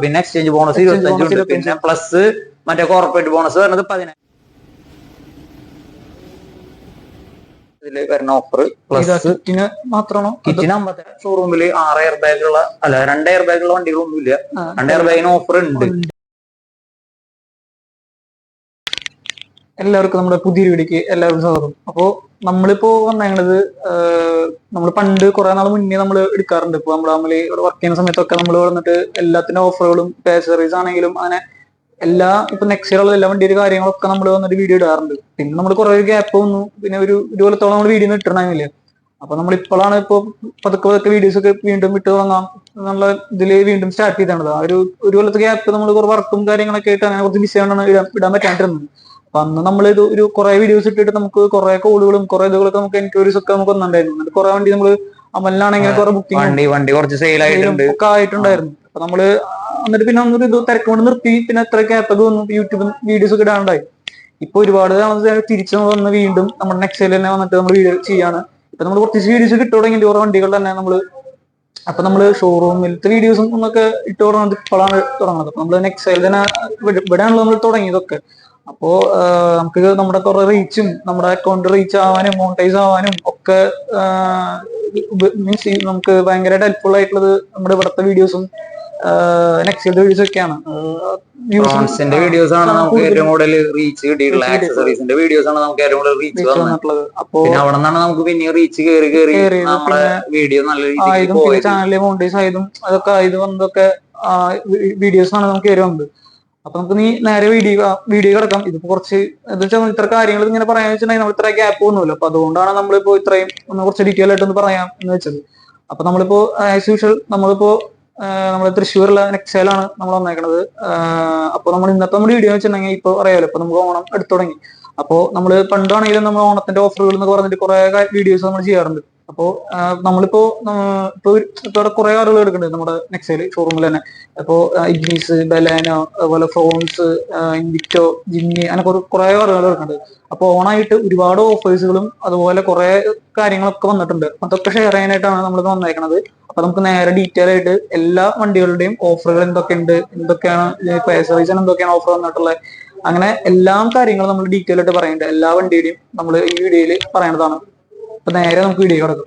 പിന്നെ exchange bonus 25 ഉണ്ട്. പിന്നെ പ്ലസ് മറ്റേ കോർപ്പറേറ്റ് ബോണസ് വരുന്നത് 10,000 ഇതില് വരുന്ന ഓഫർ. പ്ലസ് മാത്രമാണോ? കിറ്റിന് 50. ഷോറൂമില് 6 എയർ ബാഗുള്ള 2 എയർ ബാഗുള്ള വണ്ടികളൊന്നും ഇല്ല. 2 എയർ ബാഗിന് ഓഫർ ഉണ്ട്. എല്ലാവർക്കും നമ്മുടെ പുതിയ വീഡിയോക്ക് എല്ലാവർക്കും സ്വാഗതം. അപ്പോ നമ്മളിപ്പോ വന്നേക്കണത് നമ്മൾ പണ്ട് കുറെ നാൾ മുന്നേ നമ്മൾ എടുക്കാറുണ്ട്. ഇപ്പൊ നമ്മൾ ഇവിടെ വർക്ക് ചെയ്യുന്ന സമയത്തൊക്കെ നമ്മൾ വന്നിട്ട് എല്ലാത്തിന്റെ ഓഫറുകളും ആക്സസറീസ് ആണെങ്കിലും അങ്ങനെ ഇപ്പൊ നെക്സ്റ്റ് ഇയർ ഉള്ള എല്ലാ വണ്ടിയുടെ കാര്യങ്ങളൊക്കെ നമ്മൾ വന്നിട്ട് വീഡിയോ ഇടാറുണ്ട്. പിന്നെ നമ്മൾ കുറെ ഗ്യാപ്പ് വന്നു. പിന്നെ ഒരു കൊല്ലത്തോളം നമ്മൾ വീഡിയോ ഇട്ടിട്ടുണ്ടായിരുന്നില്ല. അപ്പൊ നമ്മൾ ഇപ്പോഴാണ് പതുക്കെ വീഡിയോസ് ഒക്കെ വീണ്ടും ഇട്ട് തുടങ്ങാം എന്നുള്ള ഇതില് വീണ്ടും സ്റ്റാർട്ട് ചെയ്തത്. ആ ഒരു കൊല്ലത്തെ ഗ്യാപ്പ് നമ്മൾ കുറെ വർക്കും കാര്യങ്ങളൊക്കെ ആയിട്ട് അങ്ങനെ കുറച്ച് ബിസി ആയിട്ടാണ് ഇടാൻ പറ്റാണ്ടിരുന്നത്. അപ്പൊ അന്ന് നമ്മൾ ഒരു കുറെ വീഡിയോസ് ഇട്ടിട്ട് നമുക്ക് കുറെ കോളുകളും കുറെ ഇതുകളൊക്കെ നമുക്ക് എൻക്വയറീസ് ഒക്കെ നമുക്ക് വന്നിട്ടുണ്ടായിരുന്നു. കുറെ വണ്ടി നമ്മള് അമലിനാണെങ്കിൽ കുറെ വണ്ടി കുറച്ച് സെയിൽ ഒക്കെ ആയിട്ടുണ്ടായിരുന്നു. അപ്പൊ നമ്മള് എന്നിട്ട് പിന്നെ ഒന്നൊരു ഇത് തിരക്കൊണ്ട് നിർത്തി. പിന്നെ എത്ര ഗ്യാപ്പൊക്കെ വന്നു, യൂട്യൂബ് വീഡിയോസ് ഒക്കെ ഇടാണ്ടായി. ഇപ്പൊ ഒരുപാട് തിരിച്ചു വന്ന് വീണ്ടും നമ്മുടെ നെക്സ്റ്റ് തന്നെ വന്നിട്ട് നമ്മൾ വീഡിയോ ചെയ്യാണ്. ഇപ്പൊ നമ്മൾ കുറച്ച് വീഡിയോസ് കിട്ടു തുടങ്ങി കുറെ വണ്ടികൾ തന്നെ നമ്മള് ഷോറൂമിലത്തെ വീഡിയോസും ഒന്നൊക്കെ ഇട്ട് തുടങ്ങുന്നത് ഇപ്പോഴാണ് തുടങ്ങുന്നത്. അപ്പൊ നമ്മള് നെക്സ്റ്റ് തന്നെ ഇവിടെയാണല്ലോ നമ്മൾ തുടങ്ങിയതൊക്കെ. അപ്പോ നമുക്ക് നമ്മുടെ കുറെ റീച്ചും നമ്മുടെ അക്കൗണ്ട് റീച്ച് ആവാനും മോണിറ്റൈസ് ആവാനും ഒക്കെ മീൻസ് നമുക്ക് ഭയങ്കരമായിട്ട് ഹെൽപ്ഫുൾ ആയിട്ടുള്ളത് നമ്മുടെ ഇവിടുത്തെ വീഡിയോസും നെക്സ്റ്റ് വീഡിയോസ് ഒക്കെയാണ്. വീഡിയോസ് ആണ് നമുക്ക് ഏറ്റവും കൂടുതൽ റീച്ച് കിട്ടിയിട്ടുള്ളത്. ആക്സസറീസിന്റെ വീഡിയോസ് ആണ് നമുക്ക് ഏറ്റവും കൂടുതൽ റീച്ച് വന്നിട്ടുള്ളത്. അപ്പൊ അവിടെ നിന്നാണ് നമുക്ക് പിന്നെ റീച്ച് കയറി നമ്മുടെ വീഡിയോ നല്ല രീതിയിൽ ചാനലിൽ മോണിറ്റൈസ് ആയതും അതൊക്കെ ഇത് വന്നതൊക്കെ വീഡിയോസ് ആണ് നമുക്ക് കയറി വന്നത്. അപ്പൊ നമുക്ക് നേരെ വീഡിയോ കിടക്കാം. ഇതിപ്പോ കുറച്ച് എന്താ വെച്ചാൽ ഇത്ര കാര്യങ്ങൾ ഇങ്ങനെ പറയാന്ന് വെച്ചിട്ടുണ്ടെങ്കിൽ നമ്മൾ ഇത്ര ഗ്യാപ്പ് ഒന്നുമില്ല. അപ്പൊ അതുകൊണ്ടാണ് നമ്മളിപ്പോ ഇത്രയും കുറച്ച് ഡീറ്റെയിൽ ആയിട്ട് ഒന്ന് പറയാം എന്ന് വെച്ചത്. അപ്പൊ നമ്മളിപ്പോ ആസ് യൂഷ്വൽ നമ്മുടെ തൃശ്ശൂരുള്ള നെക്സയിലാണ് നമ്മൾ വന്നേക്കണത്. അപ്പൊ ഇന്നത്തെ വീഡിയോ വെച്ചിട്ടുണ്ടെങ്കിൽ ഇപ്പൊ അറിയാലോ, ഇപ്പൊ നമുക്ക് ഓണം എടുത്തു തുടങ്ങി. അപ്പോ നമ്മള് പണ്ടാണെങ്കിലും നമ്മൾ ഓണത്തിന്റെ ഓഫറുകൾ എന്ന് പറഞ്ഞിട്ട് കുറെ വീഡിയോസ് നമ്മൾ ചെയ്യാറുണ്ട്. അപ്പോ നമ്മളിപ്പോ ഇവിടെ കുറെ ആളുകൾ എടുക്കുന്നുണ്ട് നമ്മുടെ നെക്സയിൽ ഷോറൂമിൽ തന്നെ. അപ്പോ ഇഗ്നീസ്, ബലാനോ, അതുപോലെ ഫ്രോൺസ്, ഇൻവിക്ടോ, ജിന്നി അങ്ങനെ കുറെ ആളുകൾ എടുക്കുന്നുണ്ട്. അപ്പൊ ഓണായിട്ട് ഒരുപാട് ഓഫേഴ്സുകളും അതുപോലെ കുറെ കാര്യങ്ങളൊക്കെ വന്നിട്ടുണ്ട്. അതൊക്കെ ഷെയർ ചെയ്യാനായിട്ടാണ് നമ്മൾ വന്നേക്കുന്നത്. അപ്പൊ നമുക്ക് നേരെ ഡീറ്റെയിൽ ആയിട്ട് എല്ലാ വണ്ടികളുടെയും ഓഫറുകൾ എന്തൊക്കെയാണ് ആക്സസറീസിന് എന്തൊക്കെയാണ് ഓഫർ വന്നിട്ടുള്ളത്, അങ്ങനെ എല്ലാ കാര്യങ്ങളും നമ്മൾ ഡീറ്റെയിൽ ആയിട്ട് പറയുന്നുണ്ട്. എല്ലാ വണ്ടിയുടെയും നമ്മൾ ഈ വീഡിയോയിൽ പറയേണ്ടതാണ്. അപ്പൊ നേരെ നമുക്ക് വീഡിയോ കിടക്കും.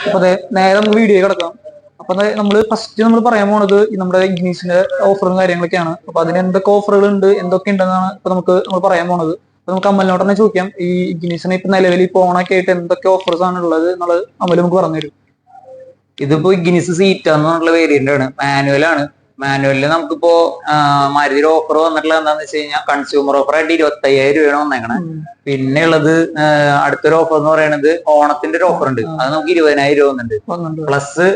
അപ്പൊ അതെ നേരെ നമുക്ക് വീഡിയോ കിടക്കാം. അപ്പൊ നമ്മൾ ഫസ്റ്റ് പറയാൻ പോണത് നമ്മുടെ ഇഗ്നീസിന്റെ ഓഫറും കാര്യങ്ങളൊക്കെയാണ്. അപ്പൊ അതിന് എന്തൊക്കെ ഓഫറുകൾ ഉണ്ട്, എന്തൊക്കെ ഉണ്ടെന്നാണ് ഇപ്പൊ നമ്മൾ പറയാൻ പോണത്. അപ്പൊ നമുക്ക് അമലിനോട് തന്നെ ചോദിക്കാം, ഈ ഇഗ്നീസിന് ഇപ്പൊ നിലവിൽ ഇപ്പൊ ഓണൊക്കെ ആയിട്ട് എന്തൊക്കെ ഓഫേഴ്സ് ആണ് ഉള്ളത് എന്നുള്ളത് അമൽ നമുക്ക് പറഞ്ഞുതരും. ഇതിപ്പോ ഇഗ്നീസ് സീറ്റ എന്നുള്ള വേരിയന്റ് ആണ്, മാനുവലാണ്. മാനുവലില് നമുക്കിപ്പോ മാരുതിയുടെ ഓഫർ വന്നിട്ടുള്ളത് എന്താന്ന് വെച്ച് കഴിഞ്ഞാൽ കൺസ്യൂമർ ഓഫർ ആയിട്ട് 25,000 രൂപയാണ് വന്നേക്കണേ. പിന്നെ ഉള്ളത് അടുത്തൊരു ഓഫർ എന്ന് പറയുന്നത് ഓണത്തിന്റെ ഒരു ഓഫർ ഉണ്ട്, അത് നമുക്ക് 20,000 രൂപ വന്നിട്ടുണ്ട്. പ്ലസ്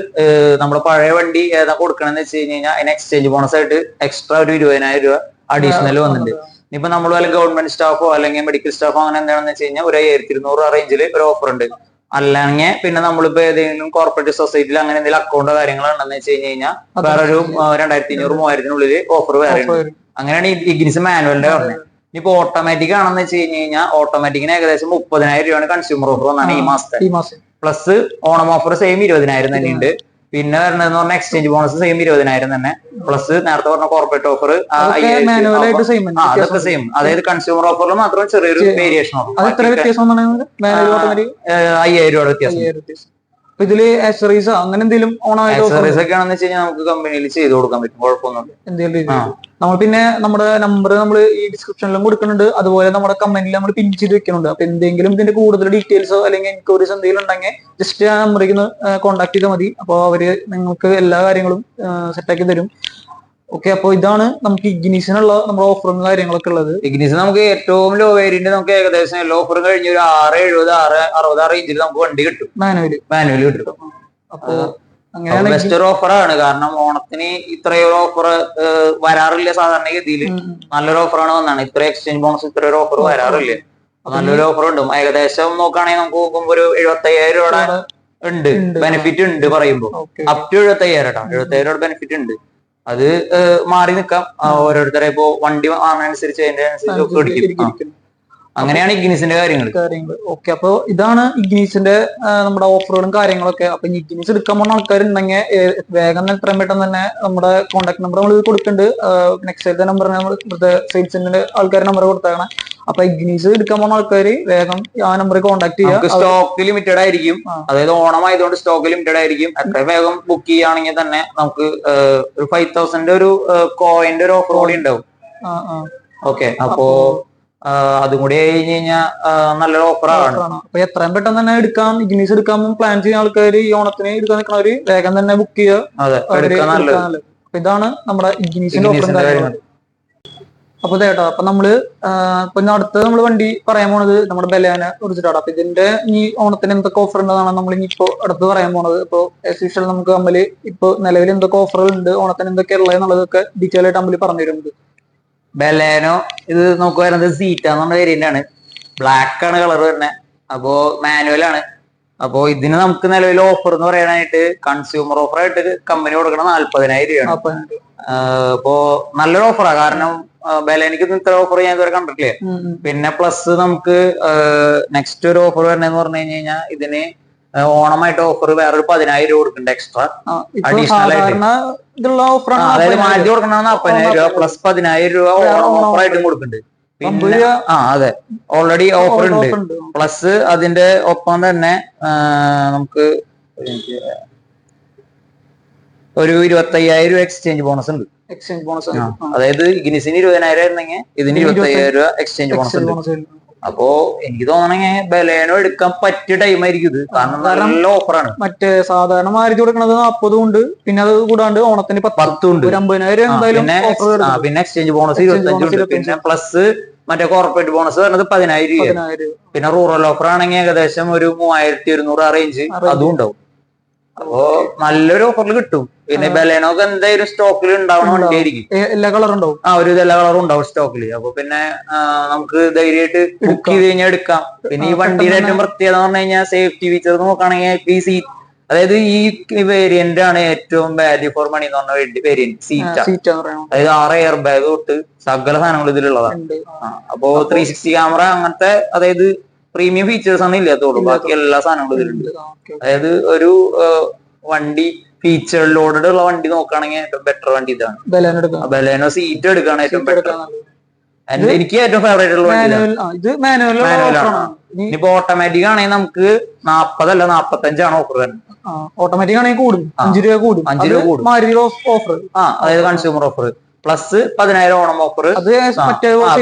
നമ്മുടെ പഴയ വണ്ടി ഏതാ കൊടുക്കണമെന്ന് വെച്ച് കഴിഞ്ഞാൽ അതിന് എക്സ്ചേഞ്ച് ബോണസ് ആയിട്ട് എക്സ്ട്രാ ഒരു 20,000 രൂപ അഡീഷണൽ വന്നിട്ടുണ്ട്. ഇപ്പൊ നമ്മൾ വല്ല ഗവൺമെന്റ് സ്റ്റാഫോ അല്ലെങ്കിൽ മെഡിക്കൽ സ്റ്റാഫോ അങ്ങനെ എന്താണെന്ന് വെച്ച് കഴിഞ്ഞാൽ ഒരു 1,200 റേഞ്ചിൽ ഒരു ഓഫർ ഉണ്ട്. അല്ലെങ്കിൽ പിന്നെ നമ്മളിപ്പോ ഏതെങ്കിലും കോർപ്പറേറ്റ് സൊസൈറ്റിയിൽ അങ്ങനെ എന്തെങ്കിലും അക്കൗണ്ടോ കാര്യങ്ങളോ ഉണ്ടെന്ന് വെച്ച് കഴിഞ്ഞാൽ വേറെ ഒരു 2,500-3,000 ഓഫർ വേറെ ഉണ്ട്. അങ്ങനെയാണ് ഈ ഇഗ്നിസ് മാനുവലിന്റെ പറഞ്ഞത്. ഇനിയിപ്പോ ഓട്ടോമാറ്റിക് ആണെന്ന് വെച്ച് കഴിഞ്ഞാൽ ഓട്ടോമാറ്റിക്കിന് ഏകദേശം 30,000 രൂപയാണ് കൺസ്യൂമർ ഓഫർ വന്നാണ് ഈ മാസത്തെ. പ്ലസ് ഓണം ഓഫർ സെയിം 20,000 തന്നെ ഉണ്ട്. പിന്നെ വരുന്നതെന്ന് പറഞ്ഞാൽ എക്സ്ചേഞ്ച് ബോണസ് സെയിം 20,000 തന്നെ. പ്ലസ് നേരത്തെ പറഞ്ഞ കോർപ്പറേറ്റ് ഓഫർ അതൊക്കെ സെയിം. അതായത് കൺസ്യൂമർ ഓഫറിൽ മാത്രം ചെറിയൊരു വേരിയേഷൻ ഉള്ളൂ. 5,000 രൂപയുടെ വ്യത്യാസം. ഇതില് ആക്സസറീസ് അങ്ങനെ എന്തെങ്കിലും ആക്സസറീസ് ഒക്കെ ആണെന്ന് വെച്ച് കഴിഞ്ഞാൽ നമുക്ക് കമ്പനിയിൽ ചെയ്ത് കൊടുക്കാൻ പറ്റും, കുഴപ്പമൊന്നുമില്ല. നമ്മൾ പിന്നെ നമ്മുടെ നമ്പർ നമ്മൾ ഈ ഡിസ്ക്രിപ്ഷനിലും കൊടുക്കുന്നുണ്ട്, അതുപോലെ നമ്മുടെ കമന്റിൽ നമ്മൾ പിൻ ചെയ്ത് വെക്കുന്നുണ്ട്. അപ്പൊ എന്തെങ്കിലും ഇതിന്റെ കൂടുതൽ ഡീറ്റെയിൽസോ അല്ലെങ്കിൽ എൻക്വയറീസ് എന്തെങ്കിലും ഉണ്ടെങ്കിൽ ജസ്റ്റ് ആ നമ്പറിൽ കോൺടാക്ട് ചെയ്താൽ മതി. അപ്പോൾ അവര് നിങ്ങൾക്ക് എല്ലാ കാര്യങ്ങളും സെറ്റാക്കി തരും. ഓക്കെ, അപ്പൊ ഇതാണ് നമുക്ക് ഇഗ്നീഷനുള്ള നമ്മുടെ ഓഫറും കാര്യങ്ങളൊക്കെ ഉള്ളത്. ഇഗ്നിസ് നമുക്ക് ഏറ്റവും ലോ വേരിയന്റ് നമുക്ക് ഏകദേശം ലോ ഓഫർ കഴിഞ്ഞ ഒരു 670 660 റേഞ്ചിൽ നമുക്ക് വണ്ടി കിട്ടും, മാനുവൽ കിട്ടും. അപ്പൊ അങ്ങനെയാണ് ബെസ്റ്റ് ഒരു ഓഫറാണ്. കാരണം ഓണത്തിന് ഇത്രയൊരു ഓഫർ വരാറില്ല സാധാരണഗതിയിൽ. നല്ലൊരു ഓഫറാണ് വന്നാണ്. ഇത്ര എക്സ്ചേഞ്ച് ബോണസ് ഇത്ര ഒരു ഓഫർ വരാറില്ല. നല്ലൊരു ഓഫർ ഉണ്ട്. ഏകദേശം നോക്കുകയാണെങ്കിൽ നമുക്ക് നോക്കുമ്പോ ഒരു 75,000 രൂപയുടെ ഉണ്ട്, ബെനിഫിറ്റ് ഉണ്ട് പറയുമ്പോ. അപ് ടു 75,000 കേട്ടോ, 75,000 രൂപയുടെ ബെനിഫിറ്റ് ഉണ്ട്. അത് മാറി നിൽക്കാം, ഓരോരുത്തരെ ഇപ്പോ വണ്ടി വാങ്ങുന്നതനുസരിച്ച് അതിന്റെ അനുസരിച്ച് പിടിക്കും. അങ്ങനെയാണ് ഇഗ്നീസിന്റെ കാര്യങ്ങൾ. ഓക്കെ, അപ്പൊ ഇതാണ് ഇഗ്നീസിന്റെ നമ്മുടെ ഓഫറുകളും കാര്യങ്ങളൊക്കെ. അപ്പൊ ഇഗ്നീസ് എടുക്കാൻ പോകുന്ന ആൾക്കാരുണ്ടെങ്കിൽ വേഗം എത്രയും പെട്ടെന്ന് തന്നെ നമ്മുടെ കോൺടാക്ട് നമ്പർ നമ്മൾ കൊടുക്കുന്നുണ്ട്. നെക്സ്റ്റ് നമ്പർ നമ്മൾ സെയിൽസിന്റെ ആൾക്കാരുടെ നമ്പർ കൊടുത്തേക്കണം. അപ്പൊ ഇഗ്നീസ് എടുക്കാൻ പോകുന്ന ആൾക്കാർ വേഗം ആ നമ്പറിൽ കോൺടാക്ട് ചെയ്യുക. സ്റ്റോക്ക് ലിമിറ്റഡ് ആയിരിക്കും, അതായത് ഓണം ആയതുകൊണ്ട് സ്റ്റോക്ക് ലിമിറ്റഡ് ആയിരിക്കും. എത്ര വേഗം ബുക്ക് ചെയ്യുകയാണെങ്കിൽ തന്നെ നമുക്ക് ഒരു 5,000 ഒരു കോയിന്റെ ഒരു ഓഫർ കൂടി ഉണ്ടാവും. ഓക്കെ, അപ്പോ അതും കൂടി കഴിഞ്ഞ് കഴിഞ്ഞാൽ നല്ലൊരു ഓഫറാണ്. അപ്പൊ എത്രയും പെട്ടെന്ന് തന്നെ എടുക്കാം, ഇഗ്നീസ് എടുക്കാൻ പ്ലാൻ ചെയ്യുന്ന ആൾക്കാർ ഈ ഓണത്തിന് എടുക്കാൻ നിൽക്കുന്നവര് വേഗം തന്നെ ബുക്ക് ചെയ്യുക. അപ്പൊ ഇതാണ് നമ്മുടെ ഇഗ്നീസിന്റെ ഓഫറും കാര്യങ്ങൾ. അപ്പൊ ചേട്ടാ, അപ്പൊ നമ്മള് ഇപ്പൊ അടുത്ത് നമ്മള് വണ്ടി പറയാൻ പോണത് നമ്മുടെ ബലേനെ കുറിച്ചിട്ടാണ്. അപ്പൊ ഇതിന്റെ ഈ ഓണത്തിന് എന്തൊക്കെ ഓഫർ ഉണ്ടെന്നാണ് നമ്മൾ ഇനിയിപ്പോ അടുത്ത് പറയാൻ പോണത്. ഇപ്പൊ ആസ് യൂഷ്വൽ നമുക്ക് തമ്മിൽ ഇപ്പൊ നിലവിൽ എന്തൊക്കെ ഓഫറുകൾ ഉണ്ട്, ഓണത്തിന് എന്തൊക്കെ ഉള്ളത് എന്നുള്ളതൊക്കെ ഡീറ്റെയിൽ ആയിട്ട് തമ്മിൽ പറഞ്ഞു തരുന്നത്. ബലേനോ ഇത് നമുക്ക് വരുന്നത് സീറ്റാന്നുള്ള വേരിയന്റ് ആണ്. ബ്ലാക്ക് ആണ് കളർ തന്നെ. അപ്പോ മാനുവൽ ആണ്. അപ്പോ ഇതിന് നമുക്ക് നിലവിൽ ഓഫർ എന്ന് പറയാനായിട്ട് കൺസ്യൂമർ ഓഫർ ആയിട്ട് കമ്പനി കൊടുക്കണം 40,000 രൂപയാണ്. ഇപ്പോ നല്ലൊരു ഓഫറാണ്. കാരണം ബലേനിക്ക് ഇത്ര ഓഫർ ഞാൻ ഇതുവരെ കണ്ടിട്ടില്ലേ. പിന്നെ പ്ലസ് നമുക്ക് നെക്സ്റ്റ് ഒരു ഓഫർ വരണെന്ന് പറഞ്ഞു കഴിഞ്ഞാൽ ഇതിന് ഓണമായിട്ട് ഓഫർ വേറൊരു 10,000 രൂപ കൊടുക്കുന്നുണ്ട് എക്സ്ട്രാ അഡീഷണൽ ആയിട്ട്. അതായത് മാറ്റി കൊടുക്കണ 40,000 രൂപ പ്ലസ് 10,000 രൂപ ഓഫറായിട്ടും കൊടുക്കുന്നുണ്ട്. പിന്നെ അതെ, ഓൾറെഡി ഓഫർ ഉണ്ട്. പ്ലസ് അതിന്റെ ഒപ്പം തന്നെ നമുക്ക് ഒരു 25,000 രൂപ എക്സ്ചേഞ്ച് ബോണസ് ഉണ്ട്. അതായത് ഇഗ്നിസിന് 20,000 ആയിരുന്നെങ്കിൽ ഇതിന് 25,000 രൂപ എക്സ്ചേഞ്ച് ബോണസ് ഉണ്ട്. അപ്പോ എനിക്ക് തോന്നണെങ്കിൽ ബലേനോ എടുക്കാൻ പറ്റിയ ടൈം ആയിരിക്കും ഇത്. കാരണം നല്ല ഓഫറാണ്. മറ്റേ സാധാരണ മാരുതി കൊടുക്കുന്നത് 40 ഉണ്ട്, പിന്നെ അത് കൂടാണ്ട് ഓണത്തിന് 10 ഉണ്ട്, 50,000. പിന്നെ എക്സ്ചേഞ്ച് ബോണസ് 25 ഉണ്ട്. പിന്നെ പ്ലസ് മറ്റേ കോർപ്പറേറ്റ് ബോണസ് വരുന്നത് 10,000 രൂപ. പിന്നെ റൂറൽ ഓഫർ ആണെങ്കിൽ ഏകദേശം ഒരു 3,100 ആ റേഞ്ച് അതും ഉണ്ടാവും. അപ്പോ നല്ലൊരു ഓഫറിൽ കിട്ടും. പിന്നെ ബലേനോക്ക് എന്തായാലും സ്റ്റോക്കിൽ ഉണ്ടാവുന്ന വണ്ടിയായിരിക്കും. എല്ലാ കളറും ഉണ്ടാവും. ഒരു എല്ലാ കളറും ഉണ്ടാവും സ്റ്റോക്കിൽ. അപ്പൊ പിന്നെ നമുക്ക് ധൈര്യമായിട്ട് ബുക്ക് ചെയ്ത് കഴിഞ്ഞാൽ എടുക്കാം. പിന്നെ ഈ വണ്ടിയുടെ ഏറ്റവും പ്രത്യേകത എന്ന് പറഞ്ഞു കഴിഞ്ഞാൽ സേഫ്റ്റി ഫീച്ചർ നോക്കുകയാണെങ്കിൽ ഈ സീറ്റ്, അതായത് ഈ വേരിയന്റ് ആണ് ഏറ്റവും വാല്യൂ ഫോർ മണി എന്ന് പറഞ്ഞ വേരിയന്റ് സീറ്റ്. അതായത് 6 എയർ ബാഗ് തൊട്ട് സകല സാധനങ്ങൾ ഇതിലുള്ളതാണ്. അപ്പോ 360 ക്യാമറ അങ്ങനത്തെ, അതായത് പ്രീമിയം ഫീച്ചേഴ്സ് ആണ് ഇല്ലാത്തോളൂ. ബാക്കി എല്ലാ സാധനങ്ങളും ഇതിലുണ്ട്. അതായത് ഒരു വണ്ടി ഫീച്ചർ ലോഡഡ് ഉള്ള വണ്ടി നോക്കുകയാണെങ്കിൽ ഏറ്റവും ബെറ്റർ വണ്ടി ഇതാണ്. ബലേനോ സീറ്റ് എടുക്കുകയാണ് ഏറ്റവും ബെറ്റർ. എനിക്ക് ഏറ്റവും ഫേവറേറ്റ് ഉള്ള മാനുവലാണ്. ഇനിയിപ്പോ ഓട്ടോമാറ്റിക് ആണെങ്കിൽ നമുക്ക് 40 അല്ല 45 ഓഫർ വരുന്നത്. ഓട്ടോമാറ്റിക് ആണെങ്കിൽ കൂടും, 5 രൂപ കൂടും. ഓഫർ അതായത് consumer offer plus 10,000 Onam offer.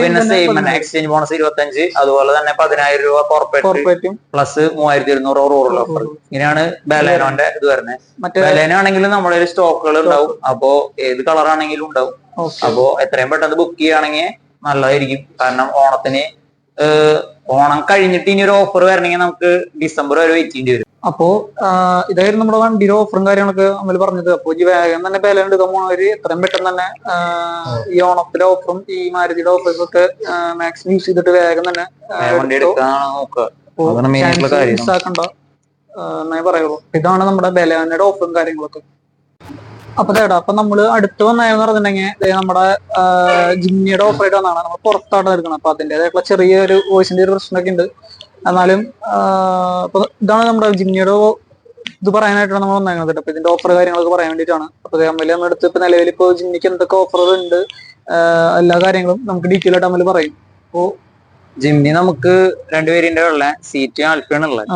പിന്നെ സെയിം തന്നെ എക്സ്ചേഞ്ച് ബോണസ് 25, അതുപോലെ തന്നെ 10,000 രൂപ കോർപ്പറേറ്റ് പ്ലസ് 3,200 റൂറൽ ഓഫർ. ഇങ്ങനെയാണ് ബലേനോന്റെ ഇത് വരുന്നത്. ബലേനോ ആണെങ്കിലും നമ്മുടെ സ്റ്റോക്കുകൾ ഉണ്ടാവും. അപ്പോ ഏത് കളർ ആണെങ്കിലും ഉണ്ടാവും. അപ്പോ എത്രയും പെട്ടെന്ന് ബുക്ക് ചെയ്യുകയാണെങ്കിൽ നല്ലതായിരിക്കും. കാരണം ഓണം കഴിഞ്ഞിട്ട് ഇനി ഒരു ഓഫർ വരണമെങ്കിൽ നമുക്ക് ഡിസംബർ വരെ വെയിറ്റ് ചെയ്യേണ്ടി വരും. അപ്പോ ഇതായിരുന്നു നമ്മുടെ വണ്ടിയുടെ ഓഫറും കാര്യങ്ങളൊക്കെ നമ്മൾ പറഞ്ഞത്. അപ്പൊ ഈ വേഗം തന്നെ ബലേനോ എടുക്കാൻ പോണവര് എത്രയും പെട്ടെന്ന് തന്നെ ഈ ഓണത്തിന്റെ ഓഫറും ഈ മാരുതിയുടെ ഓഫേഴ്സും ഒക്കെ മാക്സിമം യൂസ് ചെയ്തിട്ട് വേഗം തന്നെ മിസ്സാക്കണ്ട എന്നായി പറയുള്ളൂ. ഇതാണ് നമ്മുടെ ബലേനോയുടെ ഓഫറും കാര്യങ്ങളൊക്കെ. അപ്പൊ ചേട്ടാ, അപ്പൊ നമ്മള് അടുത്ത് വന്നതെന്ന് പറഞ്ഞിട്ടുണ്ടെങ്കിൽ നമ്മുടെ ജിമ്മിയുടെ ഓഫർ ആയിട്ട് വന്നാണ്. നമ്മൾ പുറത്താണ് എടുക്കണം. അപ്പൊ അതിന്റേതായിട്ടുള്ള ചെറിയൊരു വോയിസിന്റെ ഒരു പ്രശ്നമൊക്കെ ഉണ്ട്. എന്നാലും അപ്പൊ ഇതാണ് നമ്മുടെ ജിമ്മിയുടെ ഇത് പറയാനായിട്ടാണ് നമ്മൾ വന്നേക്കുന്നത്. അപ്പൊ ഇതിന്റെ ഓഫർ കാര്യങ്ങളൊക്കെ പറയാൻ വേണ്ടിയിട്ടാണ്. അപ്പൊ നമ്മൾ നമ്മുടെ ഇപ്പൊ നിലവിൽ ഇപ്പൊ ജിമ്മിക്ക് എന്തൊക്കെ ഓഫറുകൾ ഉണ്ട്, എല്ലാ കാര്യങ്ങളും നമുക്ക് ഡീറ്റെയിൽ ആയിട്ട് നമ്മൾ പറയും. അപ്പോ ജിമ്മി നമുക്ക് 2 വേരിയന്റ് ഉള്ള സീറ്റ് ആൽഫയാണ് ഉള്ളത്.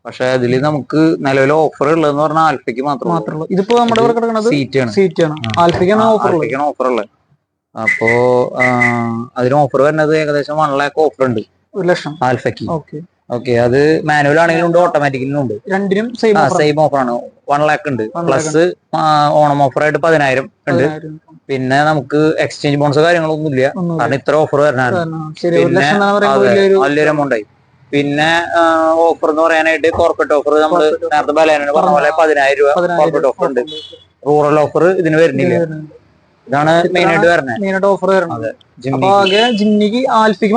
പക്ഷെ അതില് നമുക്ക് നിലവിൽ ഓഫർ ഉള്ളതെന്ന് പറഞ്ഞാൽ ആൽഫയ്ക്ക് മാത്രമേ. ഇതിപ്പോ നമ്മുടെ ഇവിടെ കിടക്കുന്നത് സീറ്റാണ്. ആൽഫയ്ക്കാണ് ഓഫർ ഉള്ളത്. അപ്പോ അതിന് ഓഫർ വരുന്നത് ഏകദേശം 1 lakh ഓഫർ ഉണ്ട്, 1 ലക്ഷം ആൽഫയ്ക്ക്. ഓക്കെ, അത് മാനുവൽ ആണെങ്കിലും ഉണ്ട്, ഓട്ടോമാറ്റിക്കലും ഉണ്ട്. രണ്ടിനും സെയിം സെയിം ഓഫർ ആണ്. 1 lakh ഉണ്ട്. പ്ലസ് ഓണം ഓഫർ ആയിട്ട് 10,000 ഉണ്ട്. പിന്നെ നമുക്ക് എക്സ്ചേഞ്ച് ബോണസ് കാര്യങ്ങളൊന്നും ഇല്ല, കാരണം ഇത്ര ഓഫർ വരണാണ്. പിന്നെ നല്ലൊരു എമൗണ്ട് ആയി. പിന്നെ ഓഫർ എന്ന് പറയാനായിട്ട് കോർപ്പറേറ്റ് ഓഫർ നമ്മൾ നേരത്തെ ബലേനോട് പറഞ്ഞ പോലെ 10,000 രൂപ കോർപ്പറേറ്റ് ഓഫർ ഉണ്ട്. റൂറൽ ഓഫർ ഇതിന് വരുന്നില്ല. ഇതാണ് മെയിൻ ആയിട്ട് വരുന്നത് ഓഫർ വരുന്നത്. ജിമ്മിക്ക് ആൽഫയ്ക്ക്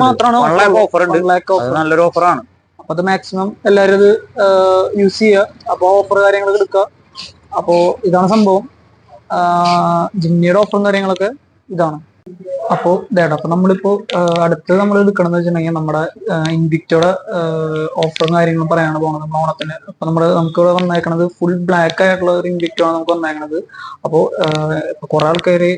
മാത്രമാണ് 1 lakh ഓഫർ ഉണ്ട്. അത് നല്ലൊരു ഓഫറാണ്. അപ്പൊ അത് മാക്സിമം എല്ലാവരും ഇത് യൂസ് ചെയ്യുക. അപ്പൊ ഓഫർ കാര്യങ്ങളൊക്കെ എടുക്കുക. അപ്പോ ഇതാണ് സംഭവം. ജിമ്മിയുടെ ഓഫറും കാര്യങ്ങളൊക്കെ ഇതാണ്. അപ്പോ അപ്പൊ നമ്മളിപ്പോ അടുത്ത് നമ്മൾ എടുക്കണമെന്ന് വെച്ചിട്ടുണ്ടെങ്കിൽ നമ്മുടെ ഇൻവിക്ടോയുടെ ഓഫറും കാര്യങ്ങളും പറയാനാണ് പോകുന്നത് നമ്മൾ ഓണത്തിന്. അപ്പൊ നമുക്ക് ഇവിടെ വന്നേക്കണത് ഫുൾ ബ്ലാക്ക് ആയിട്ടുള്ള ഒരു ഇൻവിക്ടോ ആണ് നമുക്ക് വന്നേക്കണത്. അപ്പോ കുറെ ആൾക്കാര്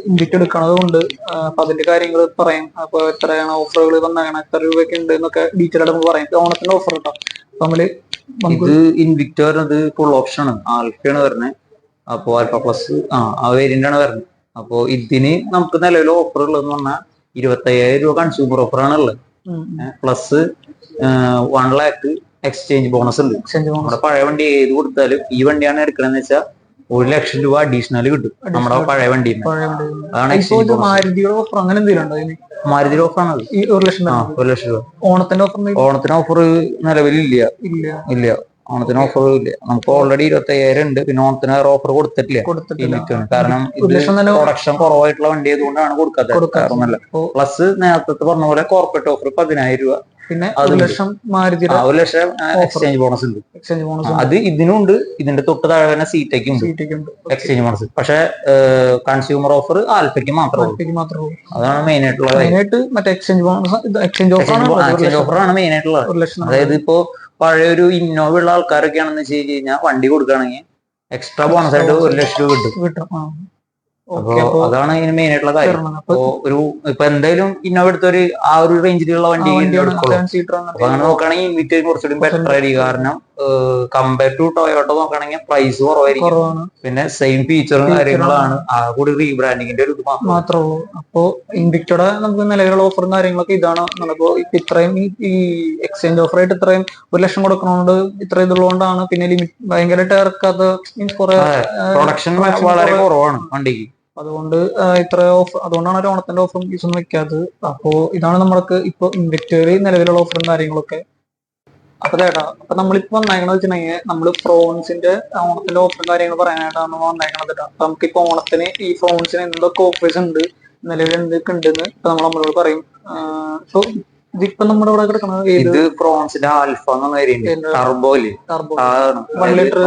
ഇൻവിക്ട് എടുക്കണത് കൊണ്ട് അപ്പൊ അതിന്റെ കാര്യങ്ങൾ പറയും. അപ്പൊ എത്രയാണ് ഓഫറുകൾ വന്നേക്കണം, എത്ര രൂപയൊക്കെ ഉണ്ട് എന്നൊക്കെ ഡീറ്റെയിൽ ആയിട്ട് നമുക്ക് പറയും. ഓണത്തിന്റെ ഓഫർ കേട്ടോ. അപ്പൊ നമ്മള് ഇത് ഇൻവിക്ടോ വരുന്നത് ഫുൾ ഓപ്ഷൻ ആണ്, ആൽഫയാണ് വരുന്നത്. അപ്പോ ആൽഫ പ്ലസ് ആ വേരിയന്റ് ആണ് വരുന്നത്. അപ്പോ ഇതിന് നമുക്ക് നിലവിൽ ഓഫർ ഉള്ളതെന്ന് പറഞ്ഞാൽ 25,000 രൂപ കൺസ്യൂമർ ഓഫർ ആണ് ഉള്ളത്. പ്ലസ് 1 lakh എക്സ്ചേഞ്ച് ബോണസ് ഉണ്ട്. നമ്മുടെ പഴയ വണ്ടി ഏത് കൊടുത്താലും ഈ വണ്ടിയാണ് എടുക്കണമെന്ന് വെച്ചാൽ 1 ലക്ഷം രൂപ അഡീഷണൽ കിട്ടും നമ്മുടെ പഴയ വണ്ടി. അതാണ് എക്സ്ചേഞ്ച് ബോണസ്. മാരുതിയുടെ ഓഫർ അങ്ങനെ എന്തെങ്കിലും ഉണ്ടോ? മാരുതിയുടെ ഓഫർ ആണ് 1 ലക്ഷം. 1 ലക്ഷം രൂപ. ഓണത്തിന്റെ ഓഫർ നിലവിലില്ല. ഇല്ല, ഓണത്തിന് ഓഫർ ഇല്ല. നമുക്ക് ഓൾറെഡി 25,000 ഉണ്ട്. പിന്നെ ഓണത്തിന് ഓഫർ കൊടുത്തിട്ടില്ല. കാരണം ഇത് പ്രൊഡക്ഷൻ കുറവായിട്ടുള്ള വണ്ടി ആയതുകൊണ്ടാണ് കൊടുക്കാത്തത്. പ്ലസ് നേരത്തെ പറഞ്ഞ പോലെ കോർപ്പറേറ്റ് ഓഫർ 10,000 രൂപ. പിന്നെ 1 ലക്ഷം 1 ലക്ഷം എക്സ്ചേഞ്ച് ബോണസ് ഉണ്ട്. അത് ഇതിനുണ്ട്. ഇതിന്റെ തൊട്ട് താഴെ തന്നെ സീറ്റയ്ക്കും എക്സ്ചേഞ്ച് ബോണസ്. പക്ഷെ കൺസ്യൂമർ ഓഫർ ആൽഫയ്ക്ക് മാത്രമേ. അതാണ് മെയിൻ ആയിട്ടുള്ള എക്സ്ചേഞ്ച് ഓഫറാണ് മെയിൻ ആയിട്ടുള്ളത്. അതായത് ഇപ്പോ പഴയൊരു ഇന്നോവ ഉള്ള ആൾക്കാരൊക്കെ ആണെന്ന് വെച്ച് കഴിഞ്ഞാൽ വണ്ടി കൊടുക്കുകയാണെങ്കിൽ എക്സ്ട്രാ ബോണസ് ആയിട്ട് 1 ലക്ഷം രൂപ കിട്ടും. അപ്പൊ അതാണ് ഇതിന് മെയിൻ ആയിട്ടുള്ള കാര്യം. അപ്പൊ ഇപ്പൊ എന്തായാലും ഇന്നോവ എടുത്തൊരു ആ ഒരു റേഞ്ചിലുള്ള വണ്ടി അപ്പൊ അങ്ങനെ നോക്കുകയാണെങ്കിൽ ഇൻവിക്ടോ കുറച്ചുകൂടി ബെറ്റർ ആയിരിക്കും. കാരണം കമ്പയർ ടു ടൊയോട്ട നോക്കുകയാണെങ്കിൽ പ്രൈസ് കുറവായിരിക്കും. പിന്നെ സെയിം ഫീച്ചറും കാര്യങ്ങളാണ്. ആ കൂടി റീബ്രാൻഡിങ്ങിന്റെ ഒരു ഇത് മാത്രമേ ഉള്ളൂ. അപ്പോ ഇൻവിക്ടോയുടെ നമുക്ക് നിലവിലുള്ള ഓഫറും കാര്യങ്ങളൊക്കെ ഇതാണ്. നമ്മളിപ്പോ ഇത്രയും ഈ എക്സ്ചേഞ്ച് ഓഫർ ആയിട്ട് ഇത്രയും 1 ലക്ഷം കൊടുക്കണോണ്ട് ഇത്ര ഇതുള്ളതുകൊണ്ടാണ്. പിന്നെ ലിമിറ്റ് ഭയങ്കരമായിട്ട് ഇറക്കാത്ത പ്രൊഡക്ഷൻ വളരെ കുറവാണ് വണ്ടിക്ക്. അതുകൊണ്ട് ഇത്ര ഓഫർ, അതുകൊണ്ടാണ് ഒരു ഓണത്തിന്റെ ഓഫറും ഇതൊന്നും വെക്കാത്തത്. അപ്പോ ഇതാണ് നമ്മൾക്ക് ഇപ്പൊ ഇൻവിക്ടോയിൽ നിലവിലുള്ള ഓഫറും കാര്യങ്ങളൊക്കെ. അപ്പൊ അപ്പൊ നമ്മളിപ്പോ വന്നേക്കണെന്ന് വെച്ചിട്ടുണ്ടെങ്കിൽ നമ്മള് ഫ്രോൺസിന്റെ ഓണത്തിന്റെ ഓഫറും കാര്യങ്ങൾ പറയാനായിട്ടാണ് വന്നേക്കണത്. അപ്പൊ നമുക്കിപ്പോ ഓണത്തിന് ഈ ഫ്രോൺസിന് എന്തൊക്കെ ഓഫേഴ്സ് ഉണ്ട്, നിലവിൽ എന്തൊക്കെ ഉണ്ടെന്ന് ഇപ്പൊ നമ്മളോട് പറയും. ഇതിപ്പോ നമ്മുടെ ഇവിടെ കിടക്കുന്നത് ഇത് ഫ്രോൺസിന്റെ ആൽഫ എന്ന വേരിയന്റ് ടർബോയില് 1 litre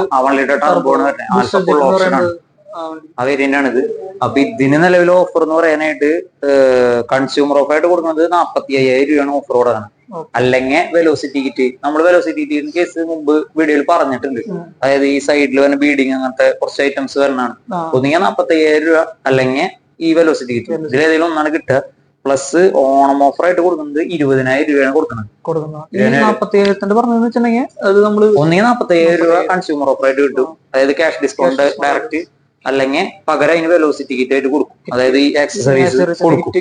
turbo alpha full option ആണ്. ആ വേരിയന്റ് ആണിത്. അപ്പൊ ഇതിന് നിലവിൽ ഓഫർ എന്ന് പറയാനായിട്ട് കൺസ്യൂമർ ഓഫർ ആയിട്ട് കൊടുക്കുന്നത് 45,000 രൂപയാണ് ഓഫർ കൊടുക്കുന്നത്. അല്ലെങ്കിൽ വെലോസിറ്റി കിറ്റ്. നമ്മൾ വെലോസിറ്റി കിറ്റ് കേസ് മുമ്പ് വീഡിയോയിൽ പറഞ്ഞിട്ടുണ്ട്. അതായത് ഈ സൈഡിൽ വന്ന ബീഡിങ് അങ്ങനത്തെ കുറച്ച് ഐറ്റംസ് വരണതാണ്. ഒന്നുകിൽ 45,000 രൂപ അല്ലെങ്കിൽ ഈ വെലോസിറ്റി കിറ്റ്. ഇതിലേതെങ്കിലും ഒന്നാണ് കിട്ടുക. പ്ലസ് ഓണം ഓഫർ ആയിട്ട് കൊടുക്കുന്നത് 20,000 രൂപയാണ് കൊടുക്കുന്നത്. ഒന്നുകിൽ 45,000 രൂപ കൺസ്യൂമർ ഓഫർ ആയിട്ട് കിട്ടും. അതായത് ക്യാഷ് ഡിസ്കൗണ്ട് ഡയറക്റ്റ്, അല്ലെങ്കിൽ പകരം അതിന് വെലോസിറ്റി കിറ്റ് ആയിട്ട് കൊടുക്കും. അതായത് ഈ ആക്സസറീസ് കൊടുക്കും.